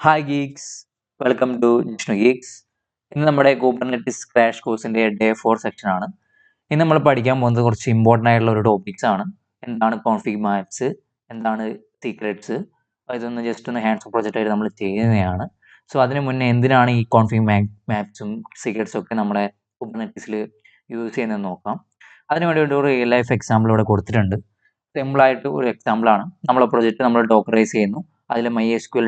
Hi geeks, welcome to Jishnu geeks. ഇന്ന് നമ്മുടെ Kubernetes crash കോഴ്സിന്റെ ഡേ 4 സെക്ഷൻ ആണ്. ഇന്ന് നമ്മൾ പഠിക്കാൻ പോകുന്നത് കുറച്ച് ഇമ്പോർട്ടൻ്റ് ആയിട്ടുള്ള ഒരു ടോപ്പിക്സ് ആണ്. എന്താണ് കോൺഫിഗ് മാപ്സ്, എന്താണ് സീക്രറ്റ്സ്, ഇതൊന്ന് ജസ്റ്റ് ഒന്ന് ഹാൻഡ്സ് ഓൺ പ്രോജക്റ്റ് ആയിട്ട് നമ്മൾ ചെയ്യുന്നതാണ്. സോ അതിന് മുന്നേ എന്തിനാണ് ഈ കോൺഫിഗ് മാപ്സും സീക്രറ്റ്സും ഒക്കെ നമ്മുടെ കുബർനെറ്റിസിൽ യൂസ് ചെയ്യുന്നതെന്ന് നോക്കാം. അതിന് വേണ്ടി ഒരു റിയൽ ലൈഫ് എക്സാമ്പിൾ ഇവിടെ കൊടുത്തിട്ടുണ്ട്. സിമ്പിളായിട്ട് ഒരു എക്സാമ്പിളാണ്. നമ്മളെ പ്രൊജക്റ്റ് നമ്മൾ ഡോക്കറൈസ് ചെയ്യുന്നു. അതിൽ MySQL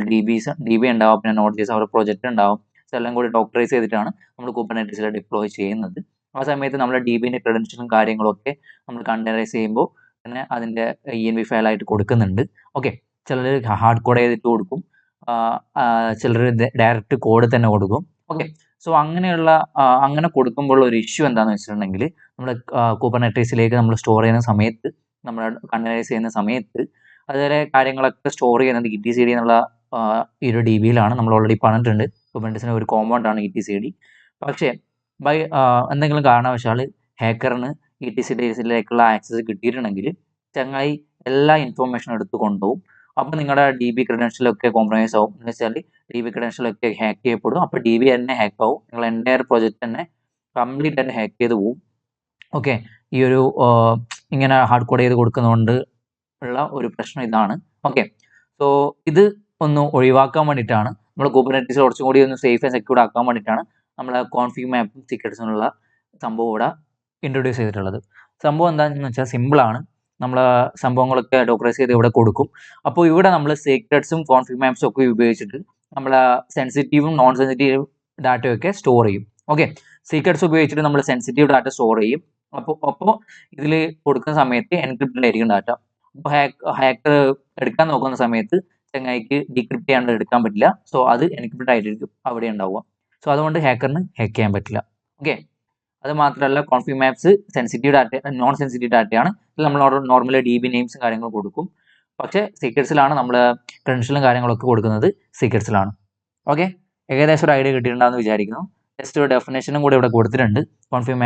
DB ഉണ്ടാവും, പിന്നെ Node.js അവരുടെ പ്രൊജക്റ്റ് ഉണ്ടാവും. ഇതെല്ലാം കൂടി ഡോക്ടറൈസ് ചെയ്തിട്ടാണ് നമ്മൾ കുബർനെറ്റിസിൽ ഡിപ്ലോയ് ചെയ്യുന്നത്. ആ സമയത്ത് നമ്മൾ DBന്റെ ക്രെഡൻഷ്യലും കാര്യങ്ങളൊക്കെ നമ്മൾ കണ്ടെയ്നറൈസ് ചെയ്യുമ്പോൾ തന്നെ അതിൻ്റെ ENV ഫയലായിട്ട് കൊടുക്കുന്നുണ്ട്. ഓക്കെ, ചിലർ ഹാർഡ് കോഡ് ചെയ്തിട്ട് കൊടുക്കും, ചിലർ ഡയറക്റ്റ് കോഡ് തന്നെ കൊടുക്കും. ഓക്കെ, സോ അങ്ങനെ കൊടുക്കുമ്പോൾ ഒരു ഇഷ്യൂ എന്താണെന്ന് വെച്ചിട്ടുണ്ടെങ്കിൽ നമ്മൾ കുബർനെറ്റിസിലേക്ക് നമ്മൾ സ്റ്റോർ ചെയ്യുന്ന സമയത്ത്, നമ്മൾ കണ്ടെയ്നറൈസ് ചെയ്യുന്ന സമയത്ത് അതുവരെ കാര്യങ്ങളൊക്കെ സ്റ്റോർ ചെയ്യുന്നത് ETCD എന്നുള്ള ഈ ഒരു DBയിലാണ്. നമ്മൾ ഓൾറെഡി പറഞ്ഞിട്ടുണ്ട്, കുബർനെറ്റിസിന് ഒരു കോമ്പൗണ്ട് ആണ് ETCD. പക്ഷേ എന്തെങ്കിലും കാരണവശാൽ ഹാക്കറിന് ETCDയിലേക്കുള്ള ആക്സസ് കിട്ടിയിട്ടുണ്ടെങ്കിൽ ചങ്ങായി എല്ലാ ഇൻഫോർമേഷനും എടുത്ത് കൊണ്ടുപോകും. അപ്പോൾ നിങ്ങളുടെ DB ക്രെഡൻഷ്യലൊക്കെ കോംപ്രമൈസ് ആവും. എന്ന് വെച്ചാൽ DB ക്രെഡൻഷ്യലൊക്കെ ഹാക്ക് ചെയ്യപ്പെടും. അപ്പോൾ DB തന്നെ ഹാക്ക് ആവും. നിങ്ങൾ എൻ്റയർ പ്രോജക്റ്റ് തന്നെ കംപ്ലീറ്റ് തന്നെ ഹാക്ക് ചെയ്ത് പോവും. ഓക്കെ, ഈ ഒരു ഇങ്ങനെ ഹാർഡ് കോഡ് ചെയ്ത് കൊടുക്കുന്നതുകൊണ്ട് ഉള്ള ഒരു പ്രശ്നം ഇതാണ്. ഓക്കെ, സോ ഇത് ഒന്ന് ഒഴിവാക്കാൻ വേണ്ടിയിട്ടാണ് നമ്മൾ കുബർനെറ്റിസ് കുറച്ചും കൂടി ഒന്ന് സേഫ് ആൻഡ് സെക്യൂർഡ് ആക്കാൻ വേണ്ടിയിട്ടാണ് നമ്മൾ കോൺഫിഗ് മാപ്പും സീക്രറ്റ്സിനുള്ള സംഭവം ഇവിടെ ഇൻട്രൊഡ്യൂസ് ചെയ്തിട്ടുള്ളത്. സംഭവം എന്താണെന്ന് വെച്ചാൽ സിമ്പിളാണ്. നമ്മൾ സംഭവങ്ങളൊക്കെ ഡോക്ടറൈസ് ചെയ്ത് ഇവിടെ കൊടുക്കും. അപ്പോൾ ഇവിടെ നമ്മൾ സീക്രറ്റ്സും കോൺഫിഗ് മാപ്സും ഒക്കെ ഉപയോഗിച്ചിട്ട് നമ്മൾ സെൻസിറ്റീവും നോൺ സെൻസിറ്റീവ് ഡാറ്റയൊക്കെ സ്റ്റോർ ചെയ്യും. ഓക്കെ, സീക്രറ്റ്സ് ഉപയോഗിച്ചിട്ട് നമ്മൾ സെൻസിറ്റീവ് ഡാറ്റ സ്റ്റോർ ചെയ്യും. അപ്പോൾ ഇതിൽ കൊടുക്കുന്ന സമയത്ത് എൻക്രിപ്റ്റഡ് ആയിരിക്കും ഡാറ്റ. അപ്പോൾ ഹാക്കർ എടുക്കാൻ നോക്കുന്ന സമയത്ത് ചങ്ങായിക്ക് ഡീക്രിപ്റ്റ് ചെയ്യാണ്ട് എടുക്കാൻ പറ്റില്ല. സോ അത് എൻക്രിപ്റ്റഡ് ആയിരിക്കും അവിടെ ഉണ്ടാവുക. സോ അതുകൊണ്ട് ഹാക്കറിന് ഹാക്ക് ചെയ്യാൻ പറ്റില്ല. ഓക്കെ, അത് മാത്രമല്ല config maps sensitive data, non sensitive ഡാറ്റയാണ്. ഇതിൽ നമ്മൾ നോർമലി DB നെയിംസും കാര്യങ്ങളും കൊടുക്കും. പക്ഷേ സീക്രറ്റ്സിലാണ് നമ്മൾ ക്രെഡൻഷ്യലും കാര്യങ്ങളൊക്കെ കൊടുക്കുന്നത്, സീക്രറ്റ്സിലാണ്. ഓക്കെ, ഏകദേശം ഒരു ഐഡിയ കിട്ടിയിട്ടുണ്ടാകുമെന്ന് വിചാരിക്കുന്നു. ജസ്റ്റ് ഒരു ഡെഫിനേഷനും കൂടെ ഇവിടെ കൊടുത്തിട്ടുണ്ട്, കോൺഫിഗ്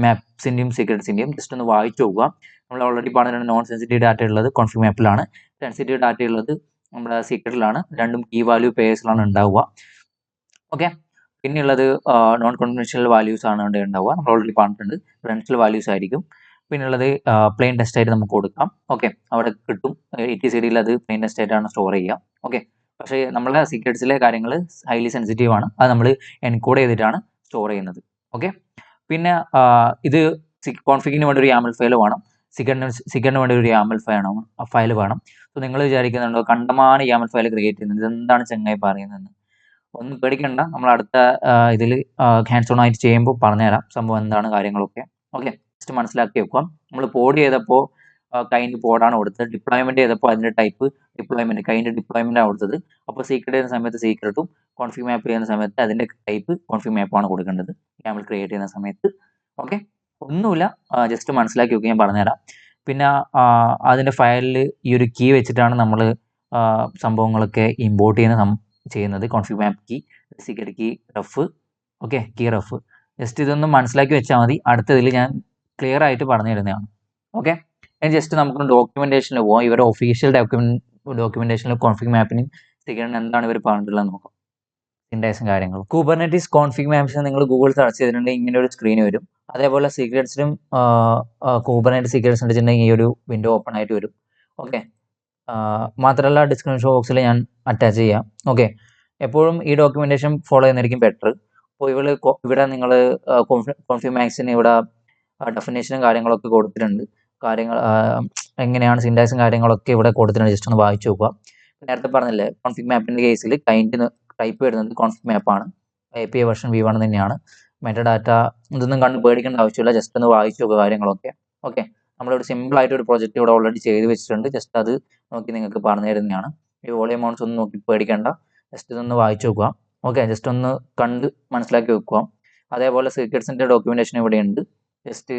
മാപ്സിൻ്റെയും സീക്രറ്റ്സിൻ്റെയും. ജസ്റ്റ് ഒന്ന് വായിച്ചു നോക്കുക. നമ്മൾ ഓൾറെഡി പറഞ്ഞിട്ടുണ്ട്, നോൺ സെൻസിറ്റീവ് ഡാറ്റ ഉള്ളത് കോൺഫിഗ് മാപ്പിലാണ്, സെൻസിറ്റീവ് ഡാറ്റ ഉള്ളത് നമ്മുടെ സീക്രറ്റിലാണ്. രണ്ടും കീ വാല്യൂ പേഴ്സിലാണ് ഉണ്ടാവുക. ഓക്കെ, പിന്നെയുള്ളത് നോൺ കോൺഫിഡൻഷ്യൽ വാല്യൂസ് ആണ് ഉണ്ടാവുക. നമ്മൾ ഓൾറെഡി പറഞ്ഞിട്ടുണ്ട്, ക്രെഡൻഷ്യൽ വാല്യൂസ് ആയിരിക്കും. പിന്നെയുള്ളത് പ്ലെയിൻ ടെക്സ്റ്റ് ആയിട്ട് നമുക്ക് കൊടുക്കാം. ഓക്കെ, അവിടെ കിട്ടും. ETCDയിൽ അത് പ്ലെയിൻ ടെക്സ്റ്റ് ആയിട്ടാണ് സ്റ്റോർ ചെയ്യുക. ഓക്കെ, പക്ഷേ നമ്മളെ സീക്രറ്റ്സിലെ കാര്യങ്ങൾ ഹൈലി സെൻസിറ്റീവ് ആണ്. അത് നമ്മൾ എൻകോഡ് ചെയ്തിട്ടാണ് സ്റ്റോർ ചെയ്യുന്നത്. ഓക്കെ, പിന്നെ ഇത് കോൺഫിഗിന് വേണ്ടി ഒരു YAML ഫയൽ വേണം, സീക്രറ്റിന് വേണ്ടി ഒരു YAML ഫയൽ വേണം. സോ നിങ്ങൾ വിചാരിക്കുന്നുണ്ടോ കണ്ടമാനം YAML ഫയൽ ക്രിയേറ്റ് ചെയ്യുന്നത്, ഇതെന്താണ് ചങ്ങായി പറയുന്നതെന്ന്? ഒന്നും പേടിക്കണ്ട, നമ്മൾ അടുത്ത ഇതിൽ ഹാൻഡ്സ് ഓൺ ആയിട്ട് ചെയ്യുമ്പോൾ പറഞ്ഞുതരാം സംഭവം എന്താണ് കാര്യങ്ങളൊക്കെ. ഓക്കെ, ജസ്റ്റ് മനസ്സിലാക്കി വെക്കാം. നമ്മൾ പോഡ് ചെയ്തപ്പോൾ കൈൻഡ് പോഡാണ് കൊടുത്തത്, ഡിപ്ലോയ്മെന്റ് ചെയ്തപ്പോൾ അതിൻ്റെ ടൈപ്പ് ഡിപ്ലോയ്മെന്റ്, കൈൻഡ് ഡിപ്ലോയ്മെന്റ് ആണ് കൊടുത്തത്. അപ്പോൾ സീക്രട്ട് ചെയ്യുന്ന സമയത്ത് സീക്രട്ടും, കോൺഫിഗ് മാപ്പ് ചെയ്യുന്ന സമയത്ത് അതിൻ്റെ ടൈപ്പ് കോൺഫിഗ് മാപ്പാണ് കൊടുക്കേണ്ടത് YAML ക്രിയേറ്റ് ചെയ്യുന്ന സമയത്ത്. ഓക്കെ, ഒന്നുമില്ല, ജസ്റ്റ് മനസ്സിലാക്കി വെക്കുക, ഞാൻ പറഞ്ഞുതരാം. പിന്നെ അതിൻ്റെ ഫയലിൽ ഈ ഒരു കീ വെച്ചിട്ടാണ് നമ്മൾ സംഭവങ്ങളൊക്കെ ഇമ്പോർട്ട് ചെയ്യുന്നത്. Config map key, secret key ref. Okay, key ref. Just ഇതൊന്ന് മനസ്സിലാക്കി വെച്ചാൽ മതി. അടുത്തതിൽ ഞാൻ ക്ലിയർ ആയിട്ട് പറഞ്ഞു തരുന്നതാണ്. ഓക്കെ, ഇനി ജസ്റ്റ് നമുക്ക് ഡോക്യുമെന്റേഷനിൽ പോകാം. ഇവരുടെ ഒഫീഷ്യൽ ഡോക്യുമെന്റേഷനിൽ കോൺഫിഗ് മാപ്പിനും സീക്രട്ടിനും എന്താണ് ഇവർ പറഞ്ഞിട്ടുള്ളത് നോക്കാം. സിൻടാക്സും കാര്യങ്ങളും. കുബർനെറ്റിസ് കോൺഫിഗ് മാപ്സ് നിങ്ങൾ ഗൂഗിൾ സെർച്ച് ചെയ്തിട്ടുണ്ടെങ്കിൽ ഇങ്ങനെ ഒരു സ്ക്രീൻ വരും. അതേപോലെ സീക്രറ്റ്സിനും കുബർനെറ്റിസ് സീക്രറ്റ്സ് ഉണ്ടെന്നുണ്ടെങ്കിൽ ഈ ഒരു വിൻഡോ ഓപ്പൺ ആയിട്ട് വരും. ഓക്കെ, മാത്രമല്ല ഡിസ്ക്രിപ്ഷൻ ബോക്സിൽ ഞാൻ അറ്റാച്ച് ചെയ്യാം. ഓക്കെ, എപ്പോഴും ഈ ഡോക്യുമെന്റേഷൻ ഫോളോ ചെയ്യുന്നതായിരിക്കും ബെറ്റർ. അപ്പോൾ ഇവിടെ നിങ്ങൾ കോൺഫിഗ് മാപ്സിന് ഇവിടെ ഡെഫിനേഷനും കാര്യങ്ങളൊക്കെ കൊടുത്തിട്ടുണ്ട്. കാര്യങ്ങൾ എങ്ങനെയാണ് സിൻടാക്സും കാര്യങ്ങളൊക്കെ ഇവിടെ കൊടുത്തിട്ടുണ്ട്. ജസ്റ്റ് ഒന്ന് വായിച്ചു നോക്കുക. നേരത്തെ പറഞ്ഞില്ലേ, കോൺഫിഗ് മാപ്പിൻ്റെ കേസിൽ കൈൻഡ് ടൈപ്പ് വരുന്നത് കോൺഫിഗ് മാപ്പാണ്. API വെർഷൻ V1 തന്നെയാണ്. മെറ്റഡാറ്റ ഇതൊന്നും കണ്ട് പേടിക്കേണ്ട ആവശ്യമില്ല, ജസ്റ്റ് ഒന്ന് വായിച്ചു നോക്കുക കാര്യങ്ങളൊക്കെ. ഓക്കെ, നമ്മളിവിടെ സിമ്പിൾ ആയിട്ട് ഒരു പ്രൊജക്റ്റ് ഇവിടെ ഓൾറെഡി ചെയ്ത് വെച്ചിട്ടുണ്ട്. ജസ്റ്റ് അത് നോക്കി നിങ്ങൾക്ക് പറഞ്ഞു തരുന്നതാണ്. ഈ വോളിയം അമൗണ്ട്സ് ഒന്നും നോക്കി പേടിക്കേണ്ട, ജസ്റ്റ് ഇതൊന്ന് വായിച്ചു നോക്കുക. ഓക്കെ, ജസ്റ്റ് ഒന്ന് കണ്ട് മനസ്സിലാക്കി വെക്കുക. അതേപോലെ സീക്രറ്റ്സിൻ്റെ ഡോക്യുമെന്റേഷൻ ഇവിടെ ഉണ്ട്. ജസ്റ്റ്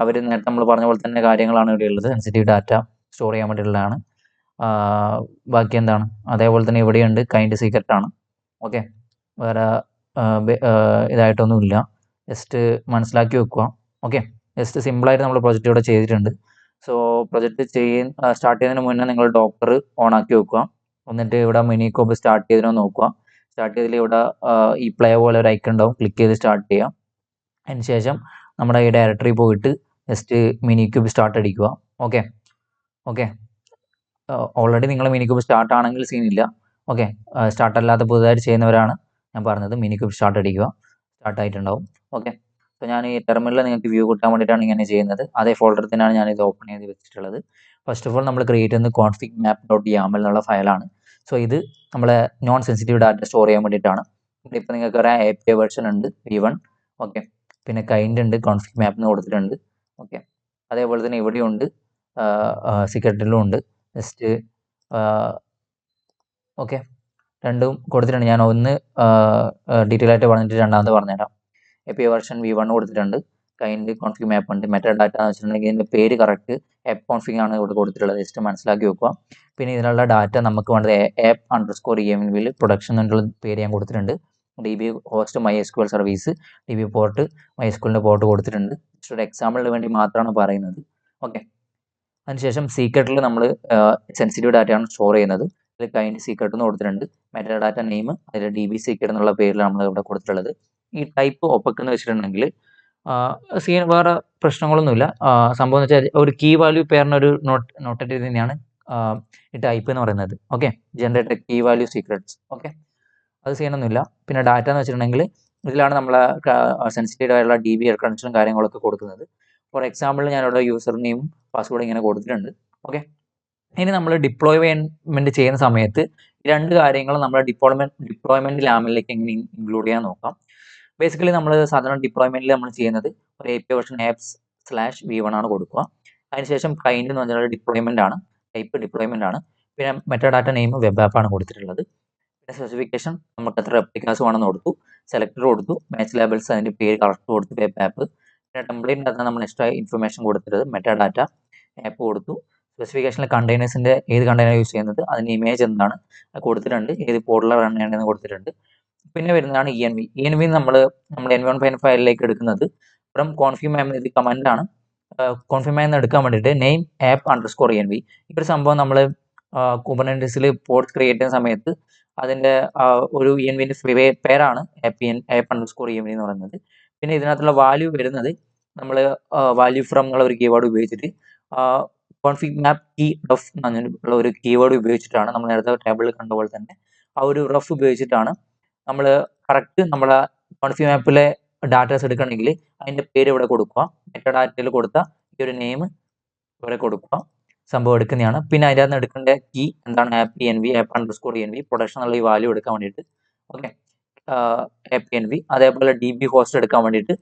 അവർ നേരത്തെ നമ്മൾ പറഞ്ഞ പോലെ തന്നെ കാര്യങ്ങളാണ് ഇവിടെ ഉള്ളത്. സെൻസിറ്റീവ് ഡാറ്റ സ്റ്റോർ ചെയ്യാൻ വേണ്ടിയിട്ടുള്ളതാണ്. ബാക്കി എന്താണ്, അതേപോലെ തന്നെ ഇവിടെയുണ്ട്, കൈൻഡ് സീക്രട്ട് ആണ്. ഓക്കെ, വേറെ ഇതായിട്ടൊന്നുമില്ല, ജസ്റ്റ് മനസ്സിലാക്കി വെക്കുക. ഓക്കെ, ജസ്റ്റ് സിമ്പിളായിട്ട് നമ്മൾ പ്രൊജക്റ്റ് ഇവിടെ ചെയ്തിട്ടുണ്ട്. സോ പ്രൊജക്റ്റ് സ്റ്റാർട്ട് ചെയ്യുന്നതിന് മുന്നേ നിങ്ങൾ ഡോക്കർ ഓൺ ആക്കി വെക്കുക. എന്നിട്ട് ഇവിടെ മിനി കോപ്പ് സ്റ്റാർട്ട് ചെയ്തിനോ നോക്കുക. സ്റ്റാർട്ട് ചെയ്തതിൽ ഇവിടെ ഈ പ്ലേ പോലെ ഒരു ഐക്കൺ ഉണ്ടാവും, ക്ലിക്ക് ചെയ്ത് സ്റ്റാർട്ട് ചെയ്യാം. അതിന് ശേഷം നമ്മുടെ ഈ ഡയറക്ടറി പോയിട്ട് ജസ്റ്റ് മിനി ക്യൂബ് സ്റ്റാർട്ട് അടിക്കുക. ഓക്കെ ഓക്കെ ഓൾറെഡി നിങ്ങൾ മിനി ക്യൂബ് സ്റ്റാർട്ട് ആണെങ്കിൽ സീനില്ല. ഓക്കെ സ്റ്റാർട്ട് അല്ലാത്ത പുതുതായിട്ട് ചെയ്യുന്നവരാണ് ഞാൻ പറഞ്ഞത്. മിനി ക്യൂബ് സ്റ്റാർട്ട് അടിക്കുക, സ്റ്റാർട്ട് ആയിട്ടുണ്ടാവും. ഓക്കെ അപ്പോൾ ഞാൻ ഈ ടെർമിനലിൽ നിങ്ങൾക്ക് വ്യൂ കിട്ടാൻ വേണ്ടിയിട്ടാണ് ഇങ്ങനെ ചെയ്യുന്നത്. അതേ ഫോൾഡറിൽ തന്നെയാണ് ഞാൻ ഇത് ഓപ്പൺ ചെയ്ത് വെച്ചിട്ടുള്ളത്. ഫസ്റ്റ് ഓഫ് ഓൾ നമ്മൾ ക്രിയേറ്റ് ചെയ്യുന്നത് config map.yaml എന്നുള്ള ഫയലാണ്. സോ ഇത് നമ്മളെ നോൺ സെൻസിറ്റീവ് ഡാറ്റ സ്റ്റോർ ചെയ്യാൻ വേണ്ടിയിട്ടാണ്. ഇപ്പോൾ നിങ്ങൾക്ക് ഒരു API വേർഷൻ ഉണ്ട് v1. ഓക്കെ പിന്നെ കൈൻഡ് ഉണ്ട്, config map എന്ന് കൊടുത്തിട്ടുണ്ട്. ഓക്കെ അതേപോലെ തന്നെ ഇവിടെയും ഉണ്ട്, സീക്രട്ടിലും ഉണ്ട്. ജസ്റ്റ് ഓക്കെ രണ്ടും കൊടുത്തിട്ടുണ്ട്. ഞാൻ ഒന്ന് ഡീറ്റെയിൽ ആയിട്ട് പറഞ്ഞിട്ട് രണ്ടാമത് പറഞ്ഞുതരാം. API വേർഷൻ v1 കൊടുത്തിട്ടുണ്ട്, കൈൻഡ് config map ഉണ്ട്. മെറ്റാ ഡാറ്റ എന്ന് വെച്ചിട്ടുണ്ടെങ്കിൽ ഇതിൻ്റെ പേര് കറക്റ്റ് ആപ്പ് കോൺഫിഗ് ആണ് ഇവിടെ കൊടുത്തിട്ടുള്ളത്. ജസ്റ്റ് മനസ്സിലാക്കി വെക്കുക. പിന്നെ ഇതിനുള്ള ഡാറ്റ നമുക്ക് വേണ്ടത് app_env പ്രൊഡക്ഷൻ എന്നുള്ള പേര് ഞാൻ കൊടുത്തിട്ടുണ്ട്. DB host MySQL service, DB port MySQLൻ്റെ പോർട്ട് കൊടുത്തിട്ടുണ്ട്. ജസ്റ്റ് ഒരു എക്സാമ്പിളിന് വേണ്ടി മാത്രമാണ് പറയുന്നത്. ഓക്കെ അതിനുശേഷം സീക്രട്ടിൽ നമ്മൾ സെൻസിറ്റീവ് ഡാറ്റയാണ് സ്റ്റോർ ചെയ്യുന്നത്. ഇതിൽ കൈൻഡ് സീക്രട്ട് എന്ന് കൊടുത്തിട്ടുണ്ട്. മെറ്റാ ഡാറ്റ നെയിം അതിൽ DB സീക്രട്ട് എന്നുള്ള പേരിൽ നമ്മൾ ഇവിടെ കൊടുത്തിട്ടുള്ളത്. ഈ ടൈപ്പ് ഒപ്പക്ക് എന്ന് വെച്ചിട്ടുണ്ടെങ്കിൽ വേറെ പ്രശ്നങ്ങളൊന്നുമില്ല. സംഭവം എന്ന് വെച്ചാൽ ഒരു കീ വാല്യൂ പേരിന് ഒരു നോട്ടേറ്റ് തന്നെയാണ് ഈ ടൈപ്പ് എന്ന് പറയുന്നത്. Okay generate key value secrets. Okay അത് ചെയ്യണമെന്നില്ല. പിന്നെ ഡാറ്റ എന്ന് വെച്ചിട്ടുണ്ടെങ്കിൽ ഇതിലാണ് നമ്മളെ സെൻസിറ്റീവ് ആയിട്ടുള്ള DB കണക്ഷനും കാര്യങ്ങളൊക്കെ കൊടുക്കുന്നത്. ഫോർ എക്സാമ്പിൾ ഞാനിവിടെ യൂസർ നെയിം പാസ്വേഡ് ഇങ്ങനെ കൊടുത്തിട്ടുണ്ട്. ഓക്കെ ഇനി നമ്മൾ ഡിപ്ലോയ്മെൻറ്റ് ചെയ്യുന്ന സമയത്ത് രണ്ട് കാര്യങ്ങളും നമ്മൾ ഡിപ്ലോയ്മെൻറ്റ് ലാമിലേക്ക് എങ്ങനെ ഇൻക്ലൂഡ് ചെയ്യാൻ നോക്കാം. ബേസിക്കലി നമ്മൾ സാധാരണ ഡിപ്ലോയ്മെൻറ്റിൽ നമ്മൾ ചെയ്യുന്നത് ഒരു API വേർഷൻ apps/v1 ആണ് കൊടുക്കുക. അതിനുശേഷം കൈൻഡ് എന്ന് പറഞ്ഞാൽ ഡിപ്ലോയ്മെൻ്റ് ആണ്, ടൈപ്പ് ഡിപ്ലോയ്മെൻ്റ് ആണ്. പിന്നെ meta data name web app ആണ് കൊടുത്തിട്ടുള്ളത്. പിന്നെ സ്പെസിഫിക്കേഷൻ നമുക്ക് എത്ര റെപ്ലിക്കാസ് വേണമെന്ന് കൊടുത്തു, സെലക്ടർ കൊടുത്തു, മാച്ച് ലേബിൾസ് അതിൻ്റെ പേര് കറക്റ്റ് കൊടുത്തു, വെബ് ആപ്പ്. പിന്നെ ടെംപ്ലേറ്റിൻ്റെ അകത്ത് നമ്മൾ എക്സ്ട്രാ ഇൻഫർമേഷൻ കൊടുത്തിട്ട് മെറ്റാ ഡാറ്റ ആപ്പ് കൊടുത്തു. സ്പെസിഫിക്കേഷനിൽ കണ്ടെയ്നേഴ്സിൻ്റെ ഏത് കണ്ടെയ്നർ യൂസ് ചെയ്യുന്നത്, അതിൻ്റെ ഇമേജ് എന്താണ് കൊടുത്തിട്ടുണ്ട്, ഏത് പോർട്ടൽ റൺ ചെയ്യേണ്ടതെന്ന് കൊടുത്തിട്ടുണ്ട്. പിന്നെ വരുന്നതാണ് ENV നമ്മുടെ env1 ഫയലിലേക്ക് എടുക്കുന്നത് ഫ്രം config map ഇത് കമൻറ്റാണ്. config map എടുക്കാൻ വേണ്ടിയിട്ട് നെയിം app_env ഈ ഒരു സംഭവം നമ്മൾ കുബർനെറ്റീസിൽ പോർട്ട് ക്രിയേറ്റ് ചെയ്യുന്ന സമയത്ത് അതിൻ്റെ ഒരു ENVൻ്റെ പേരാണ് app_env എന്ന് പറയുന്നത്. പിന്നെ ഇതിനകത്തുള്ള വാല്യൂ വരുന്നത് നമ്മൾ വാല്യൂ ഫ്രം എന്നുള്ള ഒരു കീവേഡ് ഉപയോഗിച്ചിട്ട് config map key ref എന്നുള്ള ഒരു കീവേഡ് ഉപയോഗിച്ചിട്ടാണ് നമ്മൾ നേരത്തെ ടേബിളിൽ കണ്ട പോലെ തന്നെ ആ ഒരു റഫ് ഉപയോഗിച്ചിട്ടാണ് നമ്മൾ കറക്റ്റ് നമ്മളെ config മാപ്പിലെ ഡാറ്റാസ് എടുക്കണമെങ്കിൽ അതിൻ്റെ പേര് ഇവിടെ കൊടുക്കുക, മെറ്റാ ഡാറ്റയിൽ കൊടുത്ത ഈ ഒരു നെയിം ഇവിടെ കൊടുക്കുക, സംഭവം എടുക്കുന്നതാണ്. പിന്നെ അതിൻ്റെ അകത്ത് എടുക്കേണ്ട കീ എന്താണ് app_env പ്രൊഡക്ഷൻ എന്നുള്ള ഈ വാല്യൂ എടുക്കാൻ വേണ്ടിയിട്ട്. ഓക്കെ app_env അതേപോലെ DB ഹോസ്റ്റ് എടുക്കാൻ വേണ്ടിയിട്ട്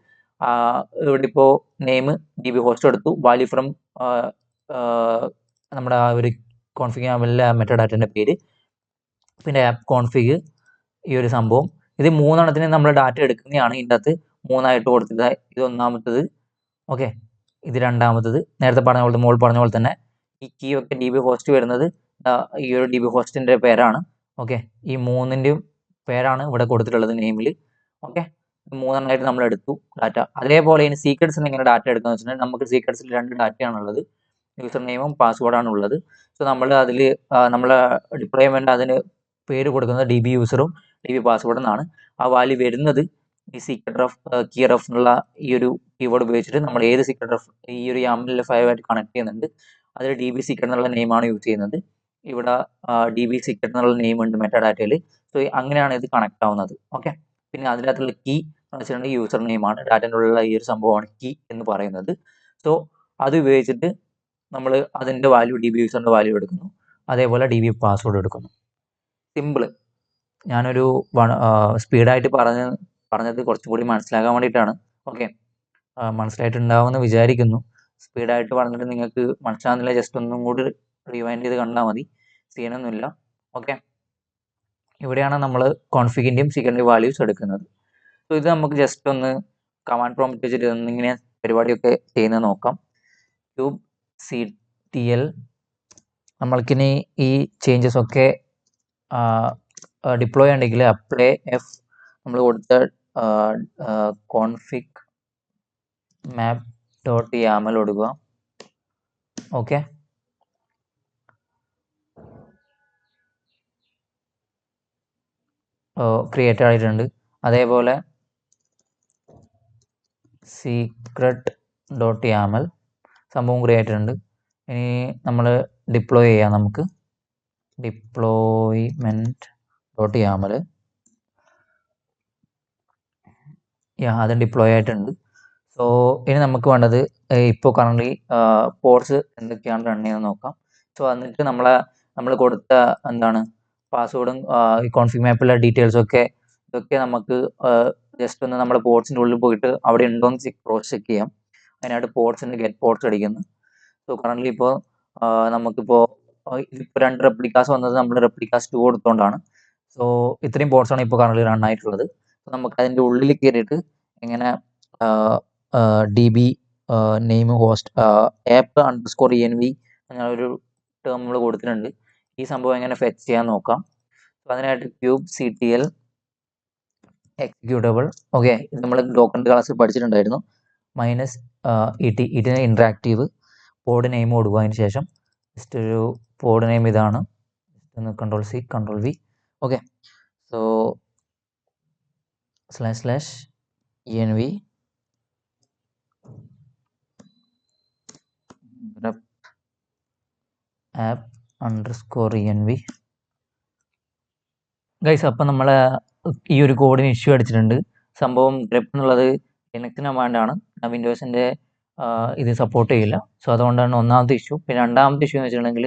ഇവിടെ ഇപ്പോൾ നെയിം DB ഹോസ്റ്റ് എടുത്തു, വാല്യൂ ഫ്രം നമ്മുടെ ആ ഒരു config മാപ്പിലെ മെറ്റാ ഡാറ്റേൻ്റെ പേര്, പിന്നെ ആപ്പ് കോൺഫിഗ് ഈ ഒരു സംഭവം. ഇത് മൂന്നെണ്ണത്തിന് നമ്മൾ ഡാറ്റ എടുക്കുന്നതാണ്. ഇതിൻ്റെ അകത്ത് മൂന്നായിട്ട് കൊടുത്തിട്ട് ഇത് ഒന്നാമത്തത്, ഓക്കെ ഇത് രണ്ടാമത്തത്. നേരത്തെ പറഞ്ഞ പോലെ മോൾ പറഞ്ഞ പോലെ തന്നെ ഈ കീ ഒക്കെ DB ഹോസ്റ്റ് വരുന്നത് ഈ ഒരു DB ഹോസ്റ്റിൻ്റെ പേരാണ്. ഓക്കെ ഈ മൂന്നിൻ്റെയും പേരാണ് ഇവിടെ കൊടുത്തിട്ടുള്ളത് നെയിമിൽ. ഓക്കെ മൂന്നെണ്ണമായിട്ട് നമ്മൾ എടുത്തു ഡാറ്റ. അതേപോലെ ഇനി സീക്രട്സിന് എങ്ങനെ ഡാറ്റ എടുക്കാന്ന് വെച്ചിട്ടുണ്ടെങ്കിൽ നമുക്ക് സീക്രട്സിൽ രണ്ട് ഡാറ്റയാണുള്ളത്, യൂസർ നെയിമും പാസ്വേഡാണ് ഉള്ളത്. സോ നമ്മൾ അതിൽ നമ്മളെ ഡിപ്ലോയ്മെൻറ്റ് അതിന് പേര് കൊടുക്കുന്നത് DB യൂസറും DB പാസ്വേഡ് എന്നാണ്. ആ വാല്യൂ വരുന്നത് ഈ സീക്രട്ട് റഫ് കീ റഫ് എന്നുള്ള ഈ ഒരു കീവേഡ് ഉപയോഗിച്ചിട്ട് നമ്മൾ ഏത് സീക്രട്ട് റഫ് ഈ ഒരു YAML ഫയലുമായിട്ട് കണക്ട് ചെയ്യുന്നുണ്ട്. അതിൽ DB സീക്രട്ട് എന്നുള്ള നെയിമാണ് യൂസ് ചെയ്യുന്നത്. ഇവിടെ DB സീക്രട്ട് എന്നുള്ള നെയിം ഉണ്ട് മെറ്റാ ഡാറ്റയിൽ. സോ അങ്ങനെയാണ് ഇത് കണക്ട് ആവുന്നത്. ഓക്കെ പിന്നെ അതിനകത്തുള്ള കീ എന്ന് വെച്ചിട്ടുണ്ടെങ്കിൽ യൂസർ നെയിമാണ്, ഡാറ്റൻ്റെ ഉള്ള ഈ ഒരു സംഭവമാണ് കീ എന്ന് പറയുന്നത്. സോ അത് ഉപയോഗിച്ചിട്ട് നമ്മൾ അതിൻ്റെ വാല്യൂ DB യൂസറിൻ്റെ വാല്യൂ എടുക്കുന്നു, അതേപോലെ DB പാസ്വേഡ് എടുക്കുന്നു. സിമ്പിൾ. ഞാനൊരു സ്പീഡായിട്ട് പറഞ്ഞത് കുറച്ചും കൂടി മനസ്സിലാക്കാൻ വേണ്ടിയിട്ടാണ്. ഓക്കെ മനസ്സിലായിട്ടുണ്ടാവുമെന്ന് വിചാരിക്കുന്നു. സ്പീഡായിട്ട് പറഞ്ഞിട്ട് നിങ്ങൾക്ക് മനസ്സിലാകുന്നില്ല, ജസ്റ്റ് ഒന്നും കൂടി റിവൈൻഡ് ചെയ്ത് കണ്ടാൽ മതി, സീനൊന്നുമില്ല. ഓക്കെ ഇവിടെയാണ് നമ്മൾ കോൺഫിഗിൻ്റെയും സീക്രട്ടിൻ്റെയും വാല്യൂസ് എടുക്കുന്നത്. സോ ഇത് നമുക്ക് ജസ്റ്റ് ഒന്ന് കമാൻഡ് പ്രോംപ്റ്റ് വെച്ചിട്ട് ഒന്നിങ്ങനെ പരിപാടിയൊക്കെ ചെയ്യുന്നത് നോക്കാം. kubectl നമ്മൾക്കിനി ഈ ചേഞ്ചസ് ഒക്കെ ഡിപ്ലോയ് ഉണ്ടെങ്കിൽ അപ്ലൈ എഫ് നമ്മൾ കൊടുത്ത config map.yaml കൊടുക്കുക. ഓക്കെ ക്രിയേറ്റ് ആയിട്ടുണ്ട്. അതേപോലെ സീക്രട്ട് ഡോട്ട് യാമൽ സംഭവം ക്രിയേറ്റ് ഉണ്ട്. ഇനി നമ്മൾ ഡിപ്ലോയ് ചെയ്യാം. നമുക്ക് ഡിപ്ലോയ്മെൻറ്റ് ഡോട്ട് യാമൽ അത് ഡിപ്ലോയ് ആയിട്ടുണ്ട്. സോ ഇനി നമുക്ക് വേണ്ടത് ഇപ്പോൾ കറണ്ട്ലി പോർട്സ് എന്തൊക്കെയാണ് റൺ ചെയ്യുന്നത് നോക്കാം. സോ എന്നിട്ട് നമ്മൾ കൊടുത്ത എന്താണ് പാസ്വേഡും ഈ കോൺഫിഗ് മാപ്പിലെ ഡീറ്റെയിൽസും ഇതൊക്കെ നമുക്ക് ജസ്റ്റ് ഒന്ന് നമ്മുടെ പോർട്സിൻ്റെ ഉള്ളിൽ പോയിട്ട് അവിടെ ഉണ്ടോ എന്ന് ക്രോസ് ചെക്ക് ചെയ്യാം. അതിനായിട്ട് പോർട്സിൻ്റെ ഗെറ്റ് പോർട്സ് അടിക്കുന്നു. സോ കറണ്ട്ലി ഇപ്പോൾ നമുക്കിപ്പോൾ ഇപ്പോൾ 2 റെപ്ലിക്കാസ് വന്നത് നമ്മൾ റെപ്ലിക്കാസ് 2 കൊടുത്തുകൊണ്ടാണ്. സോ ഇത്രയും പോർട്സാണ് ഇപ്പോൾ കറണ്ട്ലി റൺ ആയിട്ടുള്ളത്. നമുക്ക് അതിൻ്റെ ഉള്ളിൽ കയറിയിട്ട് എങ്ങനെ DB name host app underscore ENV അങ്ങനൊരു ടേം നമ്മൾ കൊടുത്തിട്ടുണ്ട്. ഈ സംഭവം എങ്ങനെ ഫെച്ച് ചെയ്യാൻ നോക്കാം. അപ്പോൾ അതിനായിട്ട് kubectl എക്സിക്യൂട്ടബിൾ ഓക്കെ ഇത് നമ്മൾ ഡോക്കറിൻ്റെ ക്ലാസ്സിൽ പഠിച്ചിട്ടുണ്ടായിരുന്നു. -et ഇതിന് ഇൻട്രാക്റ്റീവ് പോഡ് നെയിം കൊടുക്കുക. അതിന് ശേഷം ജസ്റ്റ് ഒരു പോഡ് നെയിം ഇതാണ്. Ctrl+C Ctrl+V okay. So //env app underscore env guys. അപ്പം നമ്മളെ ഈ ഒരു കോഡിന് ഇഷ്യൂ അടിച്ചിട്ടുണ്ട്. സംഭവം grep എന്നുള്ളത് ലിനക്സിന് കമാൻഡാണ്, വിൻഡോസിൻ്റെ ഇത് സപ്പോർട്ട് ചെയ്യില്ല. സോ അതുകൊണ്ടാണ് ഒന്നാമത്തെ ഇഷ്യൂ. പിന്നെ രണ്ടാമത്തെ ഇഷ്യൂ എന്ന് വെച്ചിട്ടുണ്ടെങ്കിൽ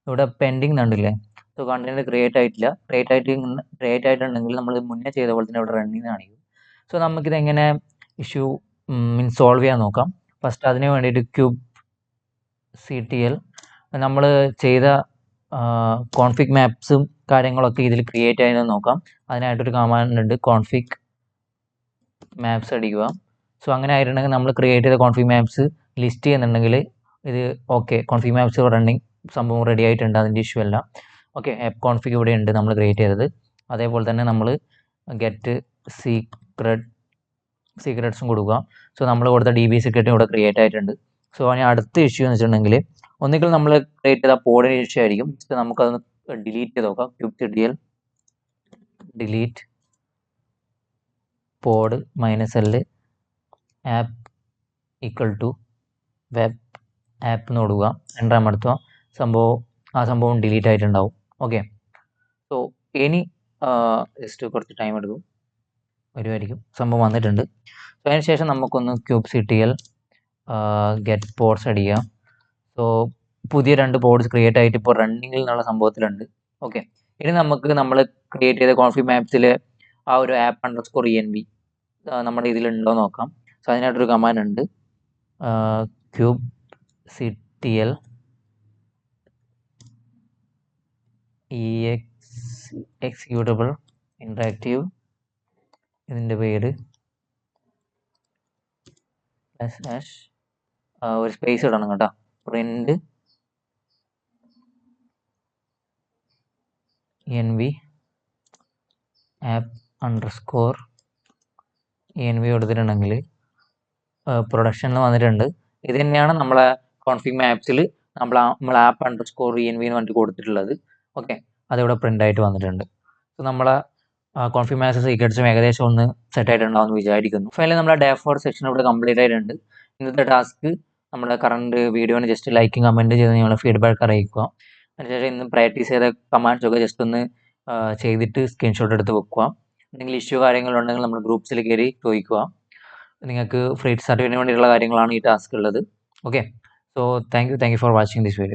ഇവിടെ പെൻഡിങ് കണ്ടില്ലേ. സോ കണ്ടന്റ് ക്രിയേറ്റ് ആയിട്ടില്ല. ക്രിയേറ്റ് ആയിട്ടുണ്ടെങ്കിൽ നമ്മൾ മുന്നേ ചെയ്ത പോലെ തന്നെ ഇവിടെ റണ്ണിങ് കാണിക്കും. സോ നമുക്കിത് എങ്ങനെ ഇഷ്യൂ സോൾവ് ചെയ്യാൻ നോക്കാം. ഫസ്റ്റ് അതിന് വേണ്ടിയിട്ട് kubectl നമ്മൾ ചെയ്ത കോൺഫിഗ് മാപ്സും കാര്യങ്ങളൊക്കെ ഇതിൽ ക്രിയേറ്റ് ആയെന്ന് നോക്കാം. അതിനായിട്ടൊരു കമാൻഡ് ഉണ്ട്, കോൺഫിഗ് മാപ്സ് അടിക്കുക. സോ അങ്ങനെ ആയിട്ടുണ്ടെങ്കിൽ നമ്മൾ ക്രിയേറ്റ് ചെയ്ത കോൺഫിഗ് മാപ്സ് ലിസ്റ്റ് ചെയ്യുന്നുണ്ടെങ്കിൽ ഇത് ഓക്കെ, കോൺഫിഗ് മാപ്സ് റണ്ണിങ് സംഭവം റെഡി ആയിട്ടുണ്ട്, അതിൻ്റെ ഇഷ്യൂ അല്ല. ഓക്കെ, ആപ്പ് കോൺഫിഗ് ഇവിടെ ഉണ്ട് നമ്മൾ ക്രിയേറ്റ് ചെയ്തത്. അതേപോലെ തന്നെ നമ്മൾ ഗെറ്റ് സീക്രട്സും കൊടുക്കുക. സോ നമ്മൾ കൊടുത്ത DB സീക്രറ്റും ഇവിടെ ക്രിയേറ്റ് ആയിട്ടുണ്ട്. സോ അതിന് അടുത്ത ഇഷ്യൂ എന്ന് വെച്ചിട്ടുണ്ടെങ്കിൽ ഒന്നുകിൽ നമ്മൾ ക്രിയേറ്റ് ചെയ്ത പോഡിന് ഇഷ്യൂ ആയിരിക്കും. നമുക്കതൊന്ന് ഡിലീറ്റ് ചെയ്ത് നോക്കാം. kubectl delete pod -l app equal to web app എന്ന് കൊടുക്കുക. എൻ്റർ അമർത്തുക. ആ സംഭവം ഡിലീറ്റ് ആയിട്ടുണ്ടാവും. ഓക്കെ. സോ ഇനി ജസ്റ്റ് കുറച്ച് ടൈം എടുക്കും, വരുമായിരിക്കും. സംഭവം വന്നിട്ടുണ്ട്. സോ അതിനുശേഷം നമുക്കൊന്ന് kubectl ഗെറ്റ് പോർട്സ് അടിക്കുക. സോ പുതിയ 2 പോർട്സ് ക്രിയേറ്റ് ആയിട്ട് ഇപ്പോൾ റണ്ണിങ്ങിൽ എന്നുള്ള സംഭവത്തിലുണ്ട്. ഓക്കെ. ഇനി നമുക്ക് നമ്മൾ ക്രിയേറ്റ് ചെയ്ത കോൺഫിഗ് മാപ്സിൽ ആ ഒരു ആപ്പ് അണ്ടർസ്കോർ ENV നമ്മുടെ ഇതിലുണ്ടോ നോക്കാം. സോ അതിനായിട്ടൊരു കമാൻഡ് ഉണ്ട്, kubectl എക്സിക്യൂട്ടബിൾ ഇൻട്രാക്റ്റീവ് ഇതിൻ്റെ പേര് ഒരു സ്പേസ് ഇടണം കേട്ടോ, print env app underscore ENV കൊടുത്തിട്ടുണ്ടെങ്കിൽ പ്രൊഡക്ഷനിൽ വന്നിട്ടുണ്ട്. ഇത് തന്നെയാണ് നമ്മളെ കോൺഫിഗ് മാപ്സിൽ നമ്മൾ ആപ്പ് അണ്ടർസ്കോർ ENV എന്ന് പറഞ്ഞിട്ട് കൊടുത്തിട്ടുള്ളത്. ഓക്കെ, അതിവിടെ പ്രിൻ്റ് ആയിട്ട് വന്നിട്ടുണ്ട്. സോ നമ്മളെ കോൺഫിഗ് മാപ്സ് സീക്രട്സും ഏകദേശം ഒന്ന് സെറ്റ് ആയിട്ടുണ്ടാവും എന്ന് വിചാരിക്കുന്നു. ഫൈനലി നമ്മുടെ ഡേ 4 സെക്ഷൻ ഇവിടെ കംപ്ലീറ്റ് ആയിട്ടുണ്ട്. ഇന്നത്തെ ടാസ്ക് നമ്മുടെ കറണ്ട് വീഡിയോന് ജസ്റ്റ് ലൈക്കും കമൻറ്റ് ചെയ്ത് നിങ്ങളുടെ ഫീഡ്ബാക്ക് അറിയിക്കുക. അതിനുശേഷം ഇന്ന് പ്രാക്ടീസ് ചെയ്ത കമാൻഡ്സൊക്കെ ജസ്റ്റ് ഒന്ന് ചെയ്തിട്ട് സ്ക്രീൻഷോട്ട് എടുത്ത് വെക്കുക. എന്തെങ്കിലും ഇഷ്യൂ കാര്യങ്ങളുണ്ടെങ്കിൽ നമ്മൾ ഗ്രൂപ്പ്സിൽ കയറി ചോദിക്കുക. നിങ്ങൾക്ക് ഫ്രീ സർട്ടിഫിക്കറ്റിന് വേണ്ടിയിട്ടുള്ള കാര്യങ്ങളാണ് ഈ ടാസ്ക് ഉള്ളത്. Okay, so thank you for watching this video.